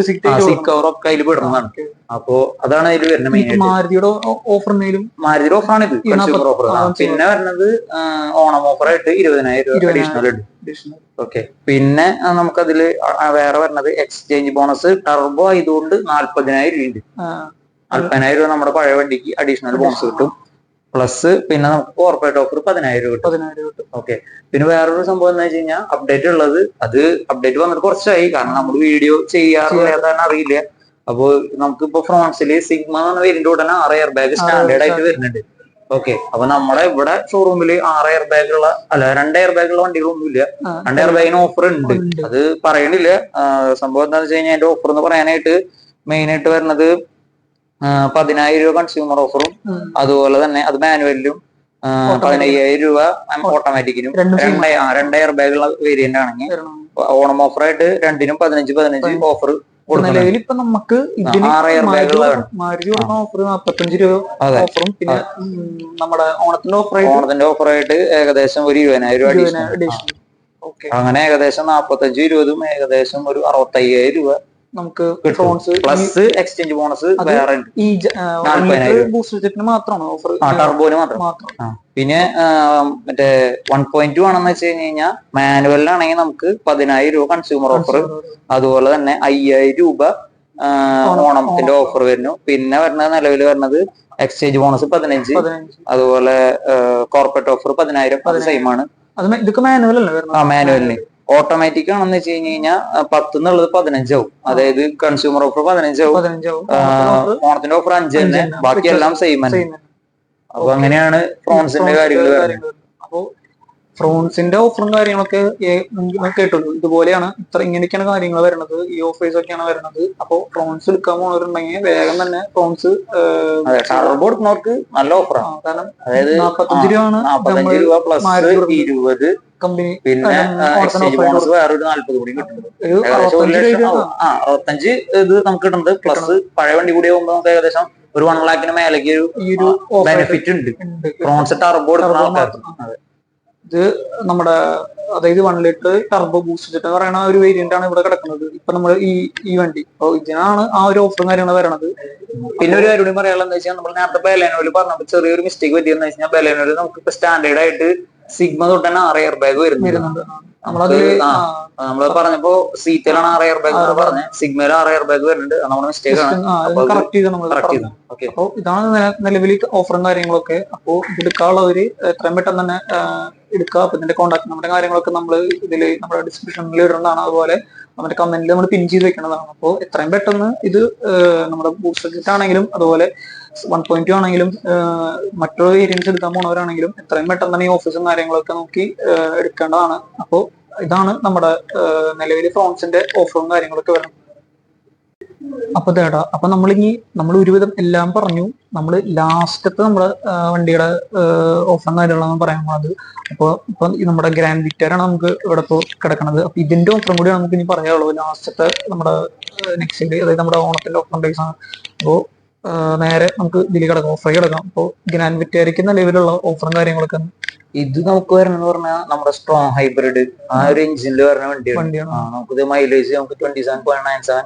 സീറ്റ് കവർ ഒക്കെ അതിൽ പെടുന്നതാണ്. അപ്പോ അതാണ് അതിൽ വരുന്നത് മെയിൻ ആയിട്ട്. മാരുതിയുടെ ഓഫർ ആണ് ഇത്, കൺസ്യൂമർ ഓഫർ. പിന്നെ വരുന്നത് ഓണം ഓഫർ ആയിട്ട് 20,000 രൂപ അഡീഷണൽ ഉണ്ട്. ഓക്കെ. പിന്നെ നമുക്കതില് വേറെ വരുന്നത് എക്സ്ചേഞ്ച് ബോണസ് ടർബോ ആയതുകൊണ്ട് 40,000 രൂപ ഉണ്ട്. 40,000 രൂപ നമ്മുടെ പഴയ വണ്ടിക്ക് അഡീഷണൽ ബോണസ് കിട്ടും. പ്ലസ് പിന്നെ നമുക്ക് കോർപ്പറേറ്റ് ഓഫർ 10,000 രൂപ കിട്ടും. ഓക്കെ. പിന്നെ വേറൊരു സംഭവം എന്ന് വെച്ച് കഴിഞ്ഞാൽ അപ്ഡേറ്റ് ഉള്ളത്, അത് അപ്ഡേറ്റ് വന്നിട്ട് കുറച്ചായി. കാരണം നമ്മൾ വീഡിയോ ചെയ്യാറില്ല, അറിയില്ല. അപ്പൊ നമുക്കിപ്പോ ഫ്രോൺസില് സിഗ്മ എന്ന വേരിയന്റ് ഉടനെ 6 എയർ ബാഗ് സ്റ്റാൻഡേർഡ് ആയിട്ട് വരുന്നുണ്ട്. ഓക്കെ. അപ്പൊ നമ്മുടെ ഇവിടെ ഷോറൂമിൽ 6 എയർ ബാഗുള്ള 2 എയർ ബാഗുള്ള വണ്ടികളൊന്നുമില്ല. 2 എയർ ബാഗിന് ഓഫർ ഉണ്ട്. അത് പറയണില്ല. സംഭവം എന്താണെന്ന് വെച്ച് കഴിഞ്ഞാൽ അതിന്റെ ഓഫർ എന്ന് പറയാനായിട്ട് മെയിൻ ആയിട്ട് വരുന്നത് 10,000 രൂപ കൺസ്യൂമർ ഓഫറും, അതുപോലെ തന്നെ അത് മാനുവലിലും 15,000 രൂപ ഓട്ടോമാറ്റിക്കിനും. 2 എയർ ബാഗുള്ള വേരിയന്റ് ആണെങ്കിൽ ഓണം ഓഫർ ആയിട്ട് രണ്ടിനും 15 ഓഫർ നിലവിൽ ഇപ്പൊ നമുക്ക് 6 എയർ ബാഗുകളാണ്. ഓഫർ 45 രൂപ ഓഫറും, പിന്നെ നമ്മുടെ ഓണത്തിന്റെ ഓഫർ ആയിട്ട് ഏകദേശം ഒരു 20,000 രൂപ അഡീഷണൽ. അങ്ങനെ ഏകദേശം 45-20 ഏകദേശം ഒരു 65,000 രൂപ നമുക്ക് ഫ്രോൺസ് പ്ലസ് എക്സ്ചേഞ്ച് ബോണസ് വേറെ ഈ 1 ലിറ്റർ ബൂസ്റ്റർ ജെറ്റിന് മാത്രമാണ് ഓഫർ, ടർബോന് മാത്രം. പിന്നെ മറ്റേ 1.2 ആണെന്ന് വെച്ച് കഴിഞ്ഞാൽ മാനുവലിലാണെങ്കിൽ നമുക്ക് 10,000 രൂപ കൺസ്യൂമർ ഓഫർ, അതുപോലെ തന്നെ 5,000 രൂപ ഓണത്തിന്റെ ഓഫർ വരുന്നു. പിന്നെ വരുന്നത് നിലവിൽ വരുന്നത് എക്സ്ചേഞ്ച് ബോണസ് 15, അതുപോലെ കോർപ്പറേറ്റ് ഓഫർ 10,000. അത് സെയിം ആണ്. ഇതൊക്കെ മാനുവലല്ലേ? മാനുവലിന്. ഓട്ടോമാറ്റിക് ആണെന്ന് വെച്ച് കഴിഞ്ഞാൽ 10 എന്നുള്ളത് 15 ആവും. അതായത് കൺസ്യൂമർ ഓഫർ 15 ആവും, ഓണത്തിന്റെ ഓഫർ 5 തന്നെ, ബാക്കിയെല്ലാം സെയിം തന്നെ. അപ്പൊ അങ്ങനെയാണ് ഫ്രോൺസിന്റെ കാര്യങ്ങൾ വരുന്നത്. അപ്പൊ ഫ്രോൺസിന്റെ ഓഫറും കാര്യങ്ങളൊക്കെ കേട്ടുള്ളൂ. ഇതുപോലെയാണ്, ഇങ്ങനെയൊക്കെയാണ് കാര്യങ്ങൾ വരുന്നത്, ഈ ഓഫേഴ്സ് ഒക്കെയാണ് വരുന്നത്. അപ്പൊ ഫ്രോൺസ് എടുക്കാൻ പോകുന്നവരുണ്ടെങ്കിൽ വേഗം തന്നെ ഫ്രോൺസ് ടർബോ എടുക്കുന്നവർക്ക് നല്ല ഓഫറാണ്. കാരണം അതായത് 45 രൂപ പ്ലസ് 20 കമ്പനി, പിന്നെ എക്സ്ചേഞ്ച് ബോണസ് വേറൊരു 40 കൂടി കിട്ടുന്നുണ്ട്. 65 ഇത് നമുക്ക് കിട്ടുന്നത്. പ്ലസ് പഴയ വണ്ടി കൂടി ആകുമ്പോൾ നമുക്ക് ഏകദേശം ഒരു 1 lakhന് മേലേക്ക് ഒരു ബെനിഫിറ്റ് ഉണ്ട് ഫ്രോൺസ് ടർബോ എടുക്കുന്ന ആൾക്കാർക്ക്. ഇത് നമ്മുടെ അതായത് 1 ലിറ്റർ ടർബോ ബൂസ്റ്റ് ജെറ്റ് എന്ന് പറയുന്ന ഒരു വേരിയന്റ് ആണ് ഇവിടെ കിടക്കുന്നത് ഇപ്പൊ നമ്മൾ ഈ വണ്ടി. അപ്പൊ ഇതിനാണ് ആ ഒരു ഓഫറും കാര്യങ്ങൾ വരണത്. പിന്നെ ഒരു കാര്യം കൂടി പറയാനുള്ളത് വെച്ചാൽ നമ്മൾ നേരത്തെ ബലേനോയിൽ പറഞ്ഞപ്പോൾ ചെറിയൊരു മിസ്റ്റേക്ക് പറ്റിയെന്ന് വെച്ചാൽ ബലേനോയിൽ നമുക്ക് ഇപ്പൊ സ്റ്റാൻഡേർഡ് ആയിട്ട് സിഗ്മ തൊട്ട് തന്നെ 6 എയർ ബാഗ് വരുന്നുണ്ട്. നമ്മള് പറഞ്ഞപ്പോ സീറ്റിലാണ് 6 എയർ ബാഗ് പറഞ്ഞത്, സിഗ്മയിൽ 6 എയർ ബാഗ് വരുന്നുണ്ട്. നമ്മുടെ മിസ്റ്റേക്ക് ആണ്. അപ്പൊ ഇതാണ് നിലവിൽ ഓഫറും കാര്യങ്ങളൊക്കെ. അപ്പോ ഇത് എടുക്കാനുള്ളവര് എത്രയും പെട്ടെന്ന് തന്നെ എടുക്കുക. അപ്പൊ ഇതിന്റെ കോൺടാക്ട് നമ്മുടെ കാര്യങ്ങളൊക്കെ നമ്മൾ ഇതിൽ നമ്മുടെ ഡിസ്ക്രിപ്ഷനിൽ ഇടുന്നതാണ്, അതുപോലെ നമ്മുടെ കമന്റിൽ നമ്മൾ പിൻ ചെയ്ത് വെക്കുന്നതാണ്. അപ്പോൾ എത്രയും പെട്ടെന്ന് ഇത് നമ്മുടെ ബൂസ്റ്റർ ജെറ്റ് ആണെങ്കിലും അതുപോലെ 1.2 ആണെങ്കിലും മറ്റൊരു വേരിയൻസ് എടുക്കാൻ പോണവരാണെങ്കിലും എത്രയും പെട്ടെന്ന് തന്നെ ഈ ഓഫീസും കാര്യങ്ങളൊക്കെ നോക്കി എടുക്കേണ്ടതാണ്. അപ്പോൾ ഇതാണ് നമ്മുടെ നിലവിൽ ഫ്രോൺസിന്റെ ഓഫറും കാര്യങ്ങളൊക്കെ വരുന്നത്. അപ്പൊ തേടാ, അപ്പൊ നമ്മൾ ഒരുവിധം എല്ലാം പറഞ്ഞു. നമ്മൾ ലാസ്റ്റത്തെ നമ്മുടെ വണ്ടിയുടെ ഓഫറും കാര്യങ്ങളാണ് പറയാൻ പോകുന്നത്. ഇപ്പൊ നമ്മുടെ ഗ്രാൻഡ് വിക്ടറാണ് നമുക്ക് ഇവിടെ ഇപ്പോൾ കിടക്കുന്നത്. അപ്പൊ ഇതിന്റെ ഓഫറും കൂടി നമുക്ക് ഇനി പറയാനുള്ളൂ. ലാസ്റ്റത്തെ നമ്മുടെ നെക്സ്റ്റ് ഡേ, അതായത് നമ്മുടെ ഓണത്തിന്റെ ഓഫർ ഡേയ്സ് ആണ്. അപ്പോൾ നേരെ നമുക്ക് ഇതിൽ കിടക്കാം, ഓഫറിൽ കിടക്കാം. അപ്പോൾ ഗ്രാൻഡ് വിക്ടോറിയക്ക് നിലവിലുള്ള ഓഫറും കാര്യങ്ങളൊക്കെ ഇത് നമുക്ക് വരണമെന്ന് പറഞ്ഞാൽ നമ്മുടെ സ്ട്രോങ് ഹൈബ്രിഡ് ആ ഒരു എഞ്ചിനിൽ വരുന്ന വണ്ടിയാണ്. നമുക്കിത് മൈലേജ് നമുക്ക് 27.97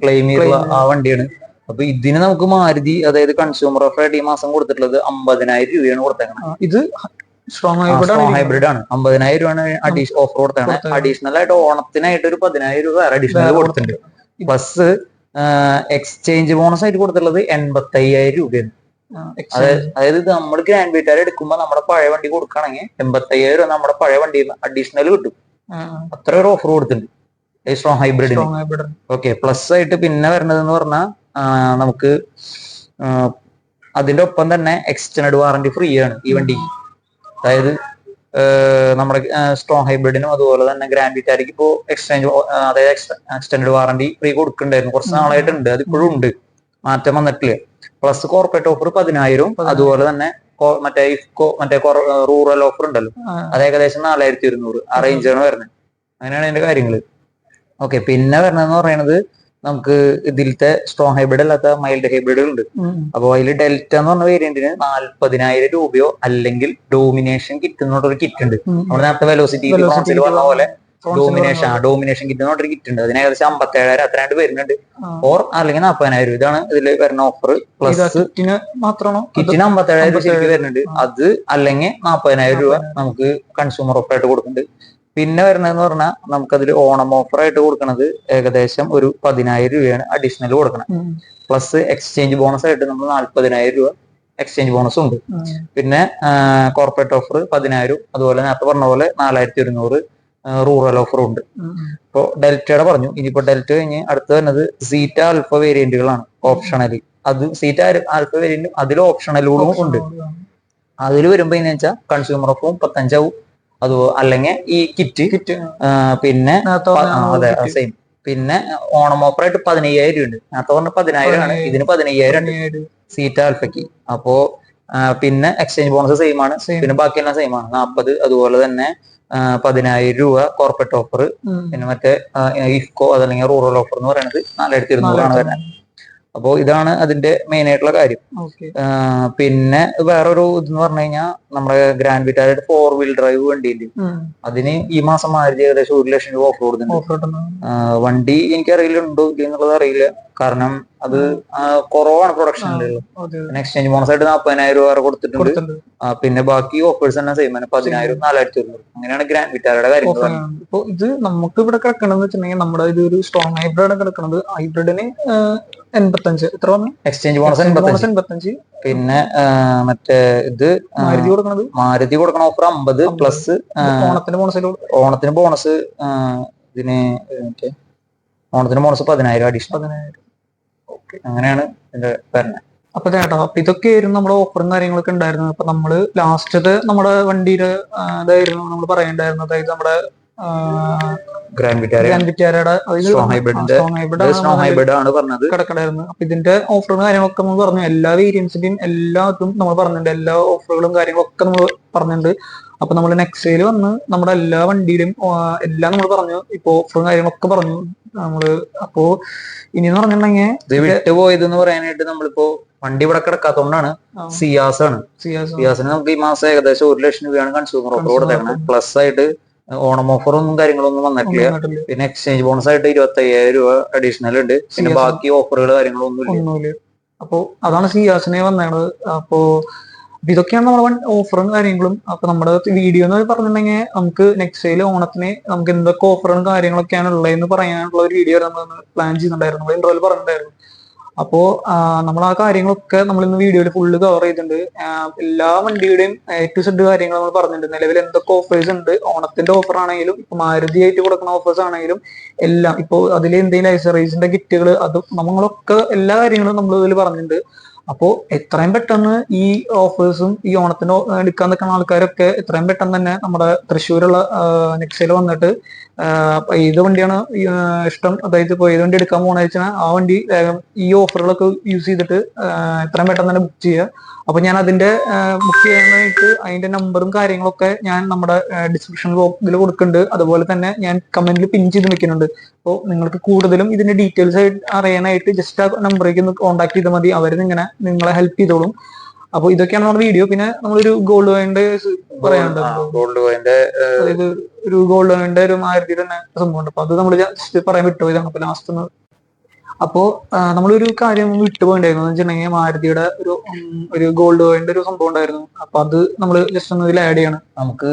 ക്ലെയിം ചെയ്തുള്ള ആ വണ്ടിയാണ്. അപ്പൊ ഇതിന് നമുക്ക് മാരുതി, അതായത് കൺസ്യൂമർ ഓഫർ ആയിട്ട് ഈ മാസം കൊടുത്തിട്ടുള്ളത് 50,000 രൂപയാണ് കൊടുത്തേക്കുന്നത്. ഇത് സ്ട്രോങ് ഹൈബ്രിഡ് ആണ്. 50,000 രൂപയാണ് ഓഫർ കൊടുത്തേക്കുന്നത്. അഡീഷണൽ ആയിട്ട് ഓണത്തിനായിട്ട് ഒരു 10,000 രൂപ വേറെ അഡീഷണൽ കൊടുത്തിട്ടുണ്ട്. പ്ലസ് എക്സ്ചേഞ്ച് ബോണസ് ആയിട്ട് കൊടുത്തിട്ടുള്ളത് 85,000 രൂപയാണ്. അതായത് ഇത് നമ്മൾ ഗ്രാൻഡ് വിക്ടോറിയ എടുക്കുമ്പോൾ നമ്മുടെ പഴയ വണ്ടി കൊടുക്കുകയാണെങ്കിൽ 85,000 രൂപ നമ്മുടെ പഴയ വണ്ടി അഡീഷണൽ കിട്ടും. അത്ര ഒരു ഓഫർ കൊടുത്തിട്ടുണ്ട് സ്ട്രോങ് ഹൈബ്രിഡിന്. ഓക്കെ, പ്ലസ് ആയിട്ട് പിന്നെ വരുന്നത് എന്ന് പറഞ്ഞാൽ നമുക്ക് അതിന്റെ ഒപ്പം തന്നെ എക്സ്റ്റൻഡ് വാറന്റി ഫ്രീ ആണ് ഈ വണ്ടിക്ക്. അതായത് നമ്മുടെ സ്ട്രോങ് ഹൈബ്രിഡിനും അതുപോലെ തന്നെ ഗ്രാൻഡ് വിക്ടോറിയക്ക് ഇപ്പോൾ അതായത് എക്സ്റ്റൻഡ് വാറന്റി ഫ്രീ കൊടുക്കണ്ടായിരുന്നു. കുറച്ച് നാളായിട്ടുണ്ട്, അതിപ്പോഴും ഉണ്ട്, മാറ്റം വന്നിട്ടില്ല. പ്ലസ് കോർപ്പറേറ്റ് ഓഫർ 10,000, അതുപോലെ തന്നെ മറ്റേ ഇഫ്കോ റൂറൽ ഓഫർ ഉണ്ടല്ലോ, അത് ഏകദേശം 4,200 ആ റേഞ്ചാണ് വരുന്നത്. അങ്ങനെയാണ് അതിന്റെ കാര്യങ്ങള്. ഓക്കെ, പിന്നെ വരണമെന്ന് പറയുന്നത് നമുക്ക് ഇതിലത്തെ സ്ട്രോങ് ഹൈബ്രിഡ് അല്ലാത്ത മൈൽഡ് ഹൈബ്രിഡുകൾ ഉണ്ട്. അപ്പോൾ അതിൽ ഡെൽറ്റ എന്ന് പറഞ്ഞ വേരിയന്റിന് 40,000 രൂപയോ അല്ലെങ്കിൽ ഡോമിനേഷൻ കിറ്റ് എന്ന് പറഞ്ഞൊരു കിറ്റ് ഉണ്ട്. നമ്മുടെ നേരത്തെ വെലോസിറ്റി പറഞ്ഞ പോലെ ഡോമിനേഷൻ കിറ്റ് എന്ന് പറഞ്ഞൊരു കിറ്റ് ഉണ്ട്. അതിന് ഏകദേശം 57,000 അത്രയാണ്ട് വരുന്നുണ്ട്, ഓർ അല്ലെങ്കിൽ 40,000 രൂപ. ഇതാണ് ഇതിൽ വരുന്ന ഓഫർ. പ്ലസ് കിറ്റിന് 57,000 രൂപ ശരിക്കും വരുന്നുണ്ട്. അത് അല്ലെങ്കിൽ 40,000 രൂപ നമുക്ക് കൺസ്യൂമർ ഓഫർ ആയിട്ട് കൊടുക്കുന്നുണ്ട്. പിന്നെ വരുന്നതെന്ന് പറഞ്ഞാൽ നമുക്കതിൽ ഓണം ഓഫർ ആയിട്ട് കൊടുക്കുന്നത് ഏകദേശം ഒരു 10,000 രൂപയാണ് അഡീഷണൽ കൊടുക്കണം. പ്ലസ് എക്സ്ചേഞ്ച് ബോണസ് ആയിട്ട് നമ്മൾ 40,000 രൂപ എക്സ്ചേഞ്ച് ബോണസും ഉണ്ട്. പിന്നെ കോർപ്പറേറ്റ് ഓഫർ 10,000, അതുപോലെ നേരത്തെ പറഞ്ഞ പോലെ 4,200 റൂറൽ ഓഫറും ഉണ്ട്. ഇപ്പോൾ ഡെൽറ്റയുടെ പറഞ്ഞു. ഇനിയിപ്പോ ഡെൽറ്റ കഴിഞ്ഞ് അടുത്ത് വരുന്നത് സീറ്റ ആൽഫ വേരിയന്റുകളാണ് ഓപ്ഷണലി. അത് സീറ്റ ആൽഫ വേരിയന്റും അതിൽ ഓപ്ഷണലുകളും ഉണ്ട്. അതിൽ വരുമ്പോ എന്ന് വെച്ചാൽ കൺസ്യൂമർ ഓഫറും 35 ആവും, അത് അല്ലെങ്കിൽ ഈ കിറ്റ്. പിന്നെ അതെ സെയിം. പിന്നെ ഓണം ഓഫർ ആയിട്ട് 15,000 ഉണ്ട്. നേരത്തെ പറഞ്ഞ 10,000 ആണ്, ഇതിന് 15,000 ഉണ്ട് സീറ്റ ആൽഫയ്ക്ക്. അപ്പോ പിന്നെ എക്സ്ചേഞ്ച് ബോണസ് സെയിം ആണ്, പിന്നെ ബാക്കിയെല്ലാം സെയിം ആണ് 40. അതുപോലെ തന്നെ 10,000 രൂപ കോർപ്പറേറ്റ് ഓഫർ. പിന്നെ മറ്റേ ഇഫ്കോ അതല്ലെങ്കിൽ റൂറൽ ഓഫർ എന്ന് പറയുന്നത് 4,200 ആണ് വരുന്നത്. അപ്പോൾ ഇതാണ് അതിന്റെ മെയിൻ ആയിട്ടുള്ള കാര്യം. ഓക്കെ. പിന്നെ വേറൊരു ഇതെന്ന് പറഞ്ഞു കഴിഞ്ഞാൽ നമ്മുടെ ഗ്രാൻഡ് വിറ്റാരയുടെ 4 വീൽ ഡ്രൈവ് വണ്ടിയുണ്ട്. അതിന് ഈ മാസം മാരുതി ഏകദേശം 1 ലക്ഷം രൂപ ഓഫ് കൊടുക്കുന്നുണ്ട്. വണ്ടി എനിക്കറിയില്ല ഉണ്ടോ ഇല്ല എന്നുള്ളത് അറിയില്ല, കാരണം അത് കുറവാണ് പ്രൊഡക്ഷനിലുള്ളത്. പിന്നെ എക്സ്ചേഞ്ച് ബോണസ് ആയിട്ട് 40,000 രൂപ കൊടുത്തിട്ടുണ്ട്. പിന്നെ ബാക്കി ഓഫേഴ്സ് തന്നെ സെയിം ആണ്, 10,000, 4,100. അങ്ങനെയാണ് ഗ്രാൻഡ് വിറ്റാരയുടെ കാര്യങ്ങൾ. ഇപ്പൊ ഇത് നമുക്ക് ഇവിടെ കിടക്കണമെന്ന് വെച്ചിട്ടുണ്ടെങ്കിൽ നമ്മുടെ ഇതൊരു സ്ട്രോങ് ഹൈബ്രിഡ് കിടക്കുന്നത്. ഹൈബ്രിഡിന് 85 എത്ര വന്നു? Exchange bonus 85. പിന്നെ മറ്റേ ഇത് മാരുതി കൊടുക്കണ ഓഫർ 50 പ്ലസ് ഓണത്തിന് ബോണസ് ഇതിന് ഓണത്തിന് ബോണസ് 10,000 അഡീഷണൽ. അങ്ങനെയാണ് ഇതിന്റെ പറഞ്ഞത്. അപ്പൊ ചേട്ടാ, അപ്പൊ ഇതൊക്കെയായിരുന്നു നമ്മുടെ ഓഫറും കാര്യങ്ങളൊക്കെ ഉണ്ടായിരുന്നത്. അപ്പൊ നമ്മള് ലാസ്റ്റത്തെ നമ്മുടെ വണ്ടിയുടെ ഇതായിരുന്നു നമ്മൾ പറയണ്ടായിരുന്നു. അതായത് നമ്മുടെ ഗ്രാൻഡ് വിറ്റാരയുടെ കിടക്കണ്ടായിരുന്നു. അപ്പൊ ഇതിന്റെ ഓഫറും കാര്യങ്ങളൊക്കെ നമ്മൾ പറഞ്ഞു. എല്ലാ വേരിയൻസിന്റെയും എല്ലാതും നമ്മൾ പറഞ്ഞിട്ടുണ്ട്. എല്ലാ ഓഫറുകളും കാര്യങ്ങളൊക്കെ നമ്മൾ പറഞ്ഞിട്ടുണ്ട്. അപ്പൊ നമ്മൾ നെക്സയിൽ വന്ന് നമ്മുടെ എല്ലാ വണ്ടിയിലും എല്ലാം നമ്മൾ പറഞ്ഞു. ഇപ്പൊ ഓഫറും കാര്യങ്ങളൊക്കെ പറഞ്ഞു നമ്മള്. അപ്പോ ഇനിന്ന് പറഞ്ഞിട്ടുണ്ടെങ്കിൽ വിട്ടുപോയതെന്ന് പറയാനായിട്ട് നമ്മളിപ്പോ വണ്ടി ഇവിടെ കിടക്കാത്തോണ്ടാണ് സിയാസ് ആണ്. സിയാസിന് നമുക്ക് ഈ മാസം ഏകദേശം 1 ലക്ഷം രൂപയാണ് കൺസ്യൂമർ ഓഫർ കൊടുത്തേക്കുന്നത്. പ്ലസ് ആയിട്ട് ഓണം ഓഫറൊന്നും കാര്യങ്ങളൊന്നും വന്നിട്ടില്ല. പിന്നെ എക്സ്ചേഞ്ച് ബോണസ് ആയിട്ട് 25,000 രൂപ അഡീഷണൽ ഉണ്ട്. പിന്നെ ബാക്കി ഓഫറുകൾ കാര്യങ്ങളൊന്നും. അപ്പൊ അതാണ് സിയാസിനെ വന്നത്. അപ്പോ ഇതൊക്കെയാണ് നമ്മുടെ ഓഫറും കാര്യങ്ങളും. അപ്പൊ നമ്മുടെ വീഡിയോ എന്ന് പറഞ്ഞിട്ടുണ്ടെങ്കിൽ നമുക്ക് നെക്സ്റ്റ് ഓണത്തിന് നമുക്ക് എന്തൊക്കെ ഓഫറും കാര്യങ്ങളൊക്കെയാണ് ഉള്ളതെന്ന് പറയാനുള്ള ഒരു വീഡിയോ നമ്മൾ പ്ലാൻ ചെയ്യുന്നുണ്ടായിരുന്നു, ഇൻട്രോയിൽ പറഞ്ഞിട്ടുണ്ടായിരുന്നു. അപ്പോ നമ്മൾ ആ കാര്യങ്ങളൊക്കെ നമ്മൾ ഇന്ന് വീഡിയോയിൽ ഫുള്ള് കവർ ചെയ്തിട്ടുണ്ട്. എല്ലാ വണ്ടിയുടെയും A to Z കാര്യങ്ങൾ നമ്മൾ പറഞ്ഞിട്ടുണ്ട്. നിലവിൽ എന്തൊക്കെ ഓഫേഴ്സ് ഉണ്ട്, ഓണത്തിന്റെ ഓഫർ ആണെങ്കിലും ഇപ്പൊ മാരുതി ആയിട്ട് കൊടുക്കുന്ന ഓഫേഴ്സ് ആണെങ്കിലും എല്ലാം, ഇപ്പൊ അതിൽ എന്തെങ്കിലും ഐസറൈസിന്റെ കിറ്റുകൾ, അത് നമ്മളൊക്കെ എല്ലാ കാര്യങ്ങളും നമ്മൾ ഇതിൽ പറഞ്ഞിട്ടുണ്ട്. അപ്പോ എത്രയും പെട്ടെന്ന് ഈ ഓഫേഴ്സും ഈ ഓണത്തിന് എടുക്കാൻ നിൽക്കുന്ന ആൾക്കാരൊക്കെ എത്രയും പെട്ടെന്ന് തന്നെ നമ്മുടെ തൃശ്ശൂരുള്ള നെക്സയിൽ വന്നിട്ട് ഏത് വണ്ടിയാണ് ഇഷ്ടം, അതായത് ഇപ്പോൾ ഏത് വണ്ടി എടുക്കാൻ പോകണമെന്ന് വെച്ചാൽ ആ വണ്ടി ഈ ഓഫറുകളൊക്കെ യൂസ് ചെയ്തിട്ട് എത്രയും പെട്ടെന്ന് തന്നെ ബുക്ക് ചെയ്യുക. അപ്പൊ ഞാൻ അതിന്റെ ബുക്ക് ചെയ്യാനായിട്ട് അതിന്റെ നമ്പറും കാര്യങ്ങളൊക്കെ ഞാൻ നമ്മുടെ ഡിസ്ക്രിപ്ഷൻ ബോക്സിൽ കൊടുക്കുന്നുണ്ട്. അതുപോലെ തന്നെ ഞാൻ കമന്റിൽ പിൻ ചെയ്ത് വെക്കുന്നുണ്ട്. അപ്പോൾ നിങ്ങൾക്ക് കൂടുതലും ഇതിന്റെ ഡീറ്റെയിൽസ് ആയിട്ട് അറിയാനായിട്ട് ജസ്റ്റ് ആ നമ്പറേക്ക് ഒന്ന് കോൺടാക്ട് ചെയ്താൽ മതി. അവർ നിങ്ങളെ ഹെൽപ്പ് ചെയ്തോളും. അപ്പൊ ഇതൊക്കെയാണ് നമ്മുടെ വീഡിയോ. പിന്നെ നമ്മളൊരു ഗോൾഡ് കോയിന്റെ പറയാനുണ്ട്. അതായത് ഒരു ഗോൾഡ് കോയിന്റെ ഒരു മാരുതി തന്നെ സംഭവമുണ്ട്. അപ്പൊ അത് നമ്മൾ ജസ്റ്റ് പറയാൻ വിട്ടുപോയതാണ് അപ്പൊ ലാസ്റ്റ്. അപ്പോ നമ്മളൊരു കാര്യം വിട്ടുപോയിണ്ടായിരുന്നു എന്ന് വെച്ചിട്ടുണ്ടെങ്കിൽ മാരുതിയുടെ ഒരു ഗോൾഡ് കോയിന്റെ ഒരു സംഭവം ഉണ്ടായിരുന്നു. അപ്പൊ അത് നമ്മൾ ജസ്റ്റ് ഒന്ന് ഇതിൽ ആഡ് ചെയ്യണം. നമുക്ക്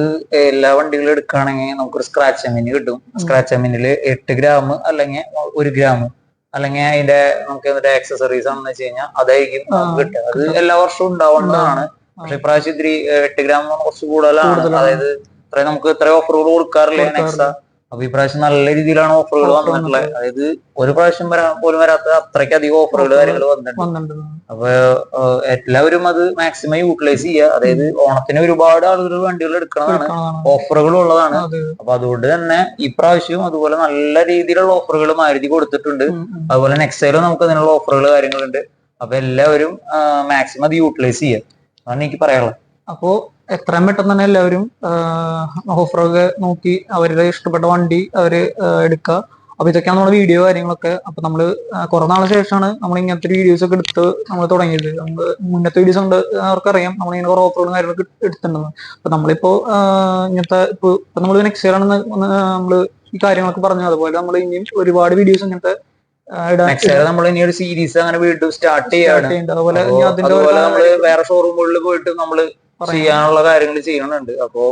എല്ലാ വണ്ടികളും എടുക്കുകയാണെങ്കിൽ നമുക്കൊരു സ്ക്രാച്ച് എമിന് കിട്ടും. സ്ക്രാച്ച് എമിനിൽ 8 ഗ്രാം അല്ലെങ്കിൽ 1 ഗ്രാം അല്ലെങ്കിൽ അതിന്റെ നമുക്ക് ആക്സസറീസ് ആണെന്ന് വെച്ച് കഴിഞ്ഞാൽ അതായിരിക്കും നമുക്ക് കിട്ടുക. അത് എല്ലാ വർഷവും ഉണ്ടാവുന്നതാണ്. പക്ഷെ ഇപ്രാവശ്യം ഇത്തിരി 8 ഗ്രാം കുറച്ച് കൂടുതലാണ്. അതായത് നമുക്ക് ഇത്ര ഓഫറുകൾ കൊടുക്കാറില്ല നെക്സ. അപ്പൊ ഇപ്രാവശ്യം നല്ല രീതിയിലാണ് ഓഫറുകൾ വന്നിട്ടുള്ളത്. അതായത് ഒരു പ്രാവശ്യം പോലും വരാത്ത അത്രയ്ക്കധികം ഓഫറുകൾ കാര്യങ്ങൾ വന്നിട്ടുണ്ട്. അപ്പൊ എല്ലാവരും അത് മാക്സിമം യൂട്ടിലൈസ് ചെയ്യുക. അതായത് ഓണത്തിന് ഒരുപാട് ആളുകൾ വണ്ടികൾ എടുക്കുന്നതാണ്, ഓഫറുകൾ ഉള്ളതാണ്. അപ്പൊ അതുകൊണ്ട് തന്നെ ഇപ്രാവശ്യവും അതുപോലെ നല്ല രീതിയിലുള്ള ഓഫറുകൾ മാരുതി കൊടുത്തിട്ടുണ്ട്. അതുപോലെ നെക്സയിലും നമുക്ക് അതിനുള്ള ഓഫറുകൾ കാര്യങ്ങളുണ്ട്. അപ്പൊ എല്ലാവരും മാക്സിമം അത് യൂട്ടിലൈസ് ചെയ്യുക, അതാണ് എനിക്ക് പറയാനുള്ളത്. അപ്പോ എത്രയും പെട്ടെന്ന് തന്നെ എല്ലാവരും ഓഫറൊക്കെ നോക്കി അവരുടെ ഇഷ്ടപ്പെട്ട വണ്ടി അവര് എടുക്കുക. അപ്പൊ ഇതൊക്കെയാണ് നമ്മുടെ വീഡിയോ കാര്യങ്ങളൊക്കെ. അപ്പൊ നമ്മള് കുറെ നാളെ ശേഷമാണ് നമ്മൾ ഇങ്ങനത്തെ വീഡിയോസ് ഒക്കെ എടുത്ത് നമ്മൾ തുടങ്ങിയത്. നമുക്ക് മുന്നത്തെ വീഡിയോസ് കൊണ്ട് അവർക്കറിയാം നമ്മളിങ്ങനെ കുറെ ഓഫറുകളും കാര്യങ്ങളൊക്കെ എടുത്തിട്ടുണ്ടെന്ന്. അപ്പൊ നമ്മളിപ്പോ ഇങ്ങനത്തെ ഇപ്പൊ നമ്മൾ നെക്സ്റ്റ് ഇയർ ആണെന്ന് നമ്മള് ഈ കാര്യങ്ങളൊക്കെ പറഞ്ഞു. അതുപോലെ നമ്മൾ ഇനിയും ഒരുപാട് വീഡിയോസ് ഇങ്ങനത്തെ നമ്മൾ ഇനി ഒരു സീരീസ് അങ്ങനെ വീണ്ടും സ്റ്റാർട്ട് ചെയ്യാണ്. അതുപോലെ നമ്മള് വേറെ ഷോറൂമുകളിൽ പോയിട്ട് നമ്മള് ചെയ്യാനുള്ള കാര്യങ്ങൾ ചെയ്യണുണ്ട്. അപ്പോ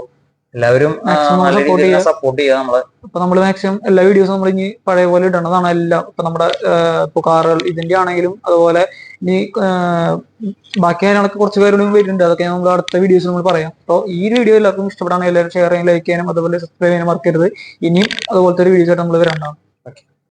എല്ലാവരും സപ്പോർട്ട് ചെയ്യുക നമ്മളെ. അപ്പൊ നമ്മൾ മാക്സിമം എല്ലാ വീഡിയോസും നമ്മൾ ഇനി പഴയ പോലെ ഇടണതാണ് എല്ലാം. ഇപ്പൊ നമ്മുടെ ഇപ്പൊ കാറുകൾ ഇതിന്റെ ആണെങ്കിലും അതുപോലെ ഇനി ബാക്കി കാര്യങ്ങളൊക്കെ കുറച്ച് പേരോടും വരുന്നുണ്ട്. അതൊക്കെ നമ്മൾ അടുത്ത വീഡിയോസ് നമ്മൾ പറയാം. അപ്പോൾ ഈ വീഡിയോ എല്ലാവർക്കും ഇഷ്ടപ്പെടാൻ എല്ലാവരും ഷെയർ ചെയ്യാൻ, ലൈക്ക് ചെയ്യാനും അതുപോലെ സബ്സ്ക്രൈബ് ചെയ്യാനും മറക്കരുത്. ഇനിയും അതുപോലത്തെ ഒരു വീഡിയോസ് ആയിട്ട് നമ്മൾ വരണ്ടാവും.